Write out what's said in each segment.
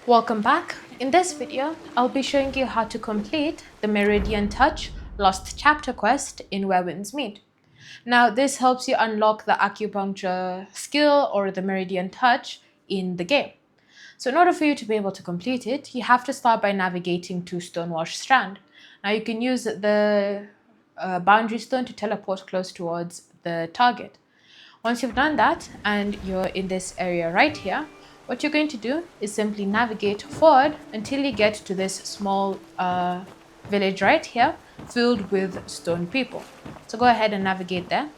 Welcome back. In this video, I'll be showing you how to complete the Meridian Touch Lost Chapter quest in Where Winds Meet. Now, this helps you unlock the acupuncture skill or the Meridian Touch in the game. So in order for you to be able to complete it, you have to start by navigating to Stonewash Strand. Now, you can use the boundary stone to teleport close towards the target. Once you've done that and you're in this area right here, what you're going to do is simply navigate forward until you get to this small village right here filled with stone people. So go ahead and navigate there.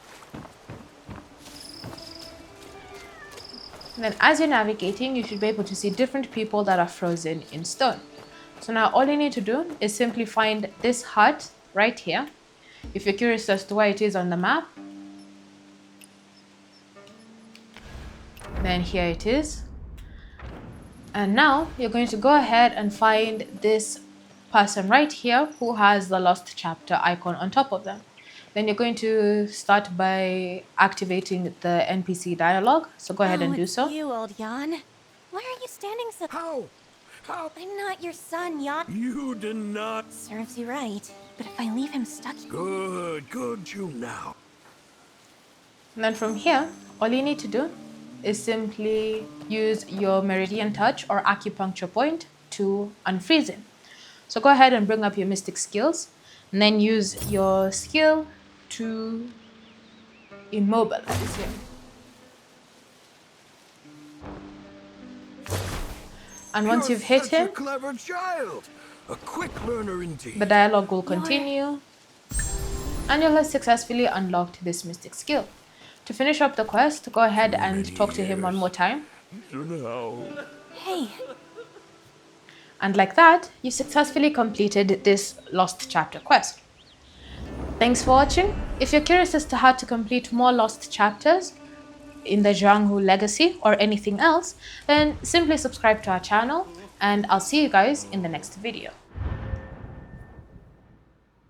And then as you're navigating, you should be able to see different people that are frozen in stone. So now all you need to do is simply find this hut right here. If you're curious as to where it is on the map, then here it is. And now you're going to go ahead and find this person right here who has the lost chapter icon on top of them. Then you're going to start by activating the NPC dialogue. So go ahead and do so. It's you, old Jan. Why are you standing so... How? I'm not your son, Jan. You did not. Serves you right. But if I leave him stuck... Good, you now. And then from here, all you need to do is simply use your Meridian Touch or acupuncture point to unfreeze him. So go ahead and bring up your mystic skills and then use your skill to immobilize him. And once you've hit him, a clever child. A quick learner indeed. the dialogue will continue and you'll have successfully unlocked this mystic skill. To finish up the quest, go ahead and talk to him one more time. Hey. And like that, you successfully completed this Lost Chapter quest. Thanks for watching. If you're curious as to how to complete more Lost Chapters in the Jianghu Legacy or anything else, then simply subscribe to our channel and I'll see you guys in the next video.